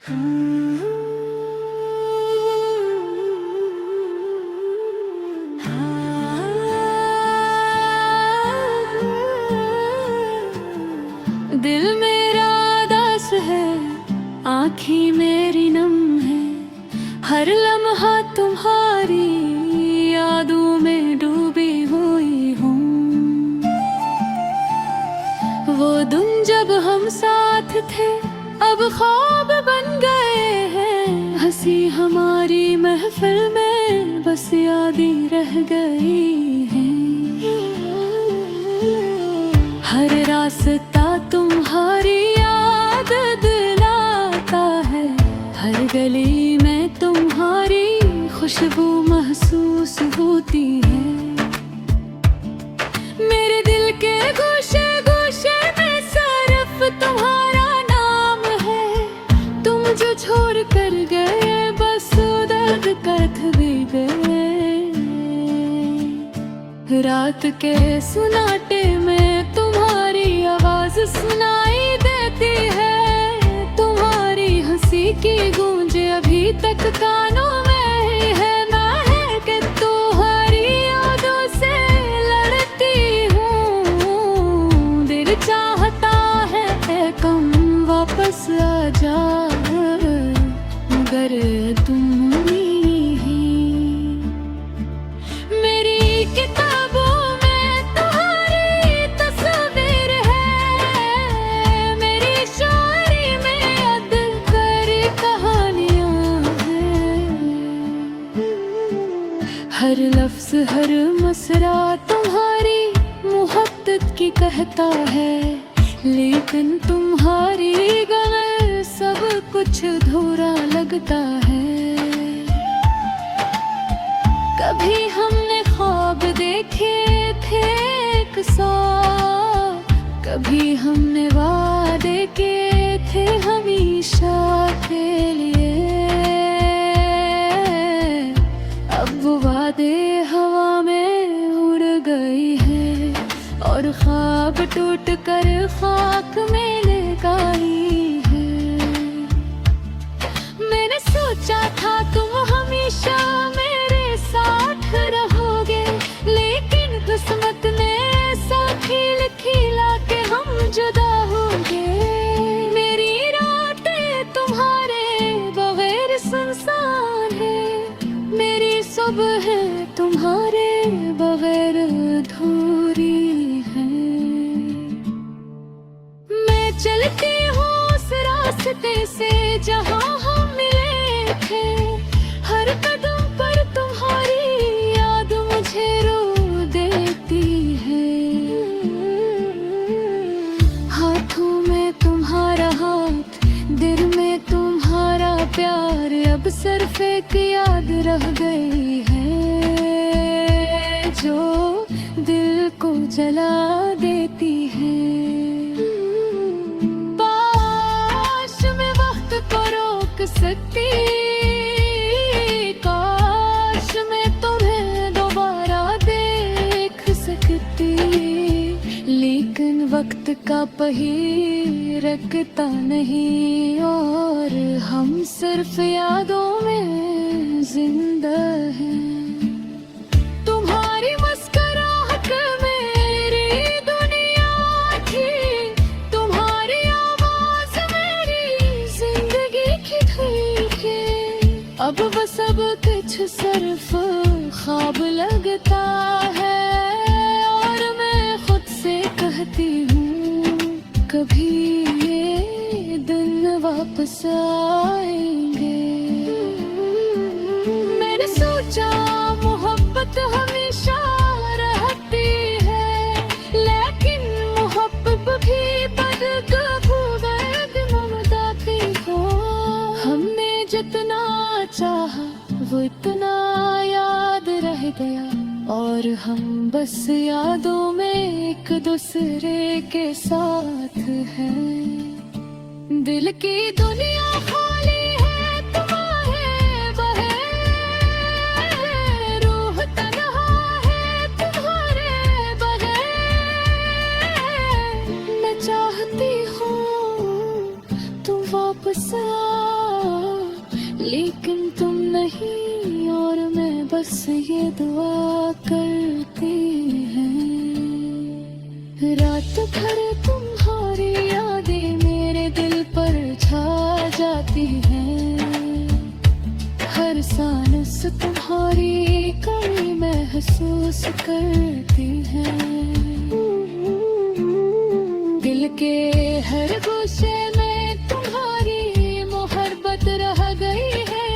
दिल मेरा दास है, आँखें मेरी नम है, हर लम्हा तुम्हारी यादों में डूबी हुई हूँ। वो दिन जब हम साथ थे अब ख्वाब बन गए हैं, हंसी हमारी महफिल में बस यादें रह गई हैं। हर रास्ता तुम्हारी याद दिलाता है, हर गली में तुम्हारी खुशबू महसूस होती है। मेरे दिल के गोशे गोशे में सिर्फ तुम्हारा नाम है, तुम जो छोड़ कर गए बस दर्द कथ भी गए। रात के सुनाटे में तुम्हारी आवाज सुनाई देती है, तुम्हारी हंसी की गूंज अभी तक कानों में है। मैं कि तुम्हारी यादों से लड़ती हूँ, दिल चाहता है कम वापस आ जा, मगर तुम नहीं ही। मेरी किताबों में तुम्हारी तस्वीर है, मेरी शायरी में अदकरी कहानियाँ हैं। हर लफ्ज हर मसरा तुम्हारी मोहब्बत की कहता है, लेकिन तुम्हारी गले सब कुछ अधूरा लगता है। कभी हमने ख्वाब देखे थे एक साथ, कभी हमने वादे किए थे हमेशा के लिए। अब वो वादे हवा में उड़ गई है और ख्वाब टूट कर खाक में ले गई है। मैंने सोचा था तुम हमेशा मेरे साथ रहोगे, लेकिन किस्मत ने ऐसा खेल खेला कि हम जुदा हो गए। मेरी रातें तुम्हारे बगैर सुनसान है, मेरी सुबह तुम्हारे बगैर अधूरी है। मैं चलती हूँ उस रास्ते से जहाँ हम मिले थे, हर कदम पर तुम्हारी याद मुझे रो देती है। हाथों में तुम्हारा हाथ, दिल में तुम्हारा प्यार, अब सिर्फ एक याद रह गई है जो दिल को जला देती है। काश मैं वक्त को रोक सकती, काश मैं तुम्हें दोबारा देख सकती, लेकिन वक्त का पहिया रुकता नहीं और हम सिर्फ यादों में जिंदा हैं। तुम्हारी मुस्कुराहट मेरी दुनिया थी, तुम्हारी आवाज मेरी जिंदगी की धड़कन है। अब वो सब कुछ सिर्फ ख्वाब लगता है और मैं खुद से कहती हूँ कभी ये दिन वापस आएंगे। मैंने सोचा मोहब्बत हमेशा रहती है, लेकिन मोहब्बत भी बदकाबू ममदाती हो। हमने जितना चाहा वो इतना याद रह गया और हम बस यादों में एक दूसरे के साथ हैं। दिल की दुनिया खाली है तुम्हारे बगैर, रूह तन्हा है तुम्हारे बगैर। मैं चाहती हूँ तुम वापस लेकिन तुम नहीं और मैं बस ये दुआ करती है। रात भर तुम्हारी यादें मेरे दिल पर छा जाती हैं, हर सांस तुम्हारी कड़ी महसूस करती है। दिल के हर गोशे में तुम्हारी मोहब्बत रह गई है,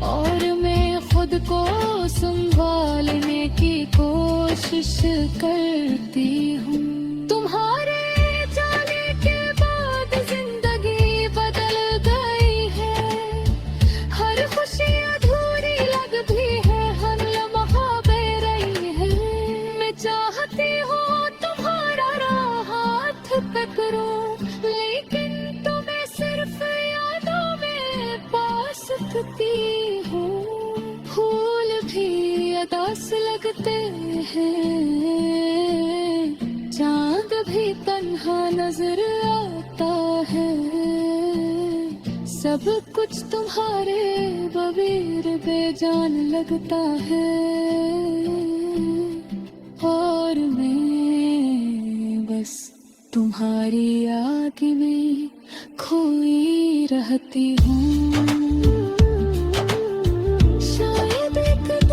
और मैं खुद को संभालने की कोशिश करती हूँ। तुम्हारे जाने के बाद जिंदगी बदल गई है, हर खुशी अधूरी लगती है, हर लम्हा बह रही है। मैं चाहती हूँ तुम्हारा हाथ पकड़ूं, लेकिन तुम्हें सिर्फ यादों में पा सकती हूँ। फूल भी अदास लगते हैं, चांद भी तन्हा नजर आता है, सब कुछ तुम्हारे बगैर बेजान लगता है। और मैं बस तुम्हारी याद में खोई रहती हूँ। शायद एक दिन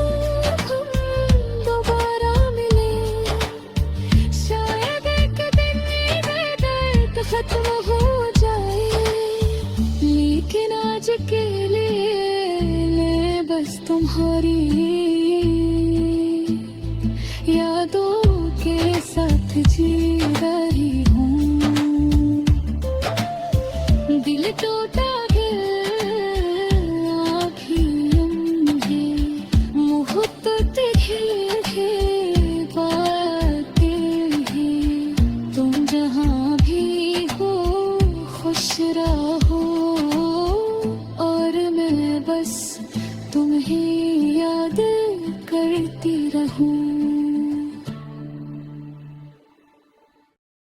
हम दोबारा मिले, शायद एक दिन ये दर्द खत्म हो जाए, लेकिन आज के लिए बस तुम्हारी यादों के साथ जी रही हूँ। दिल टूटा है, आँखें अंधे, मुँह तो तिरछे बातें हैं। तुम जहाँ भी हो खुश रहो, और मैं बस तुम्हें याद करती रहूं।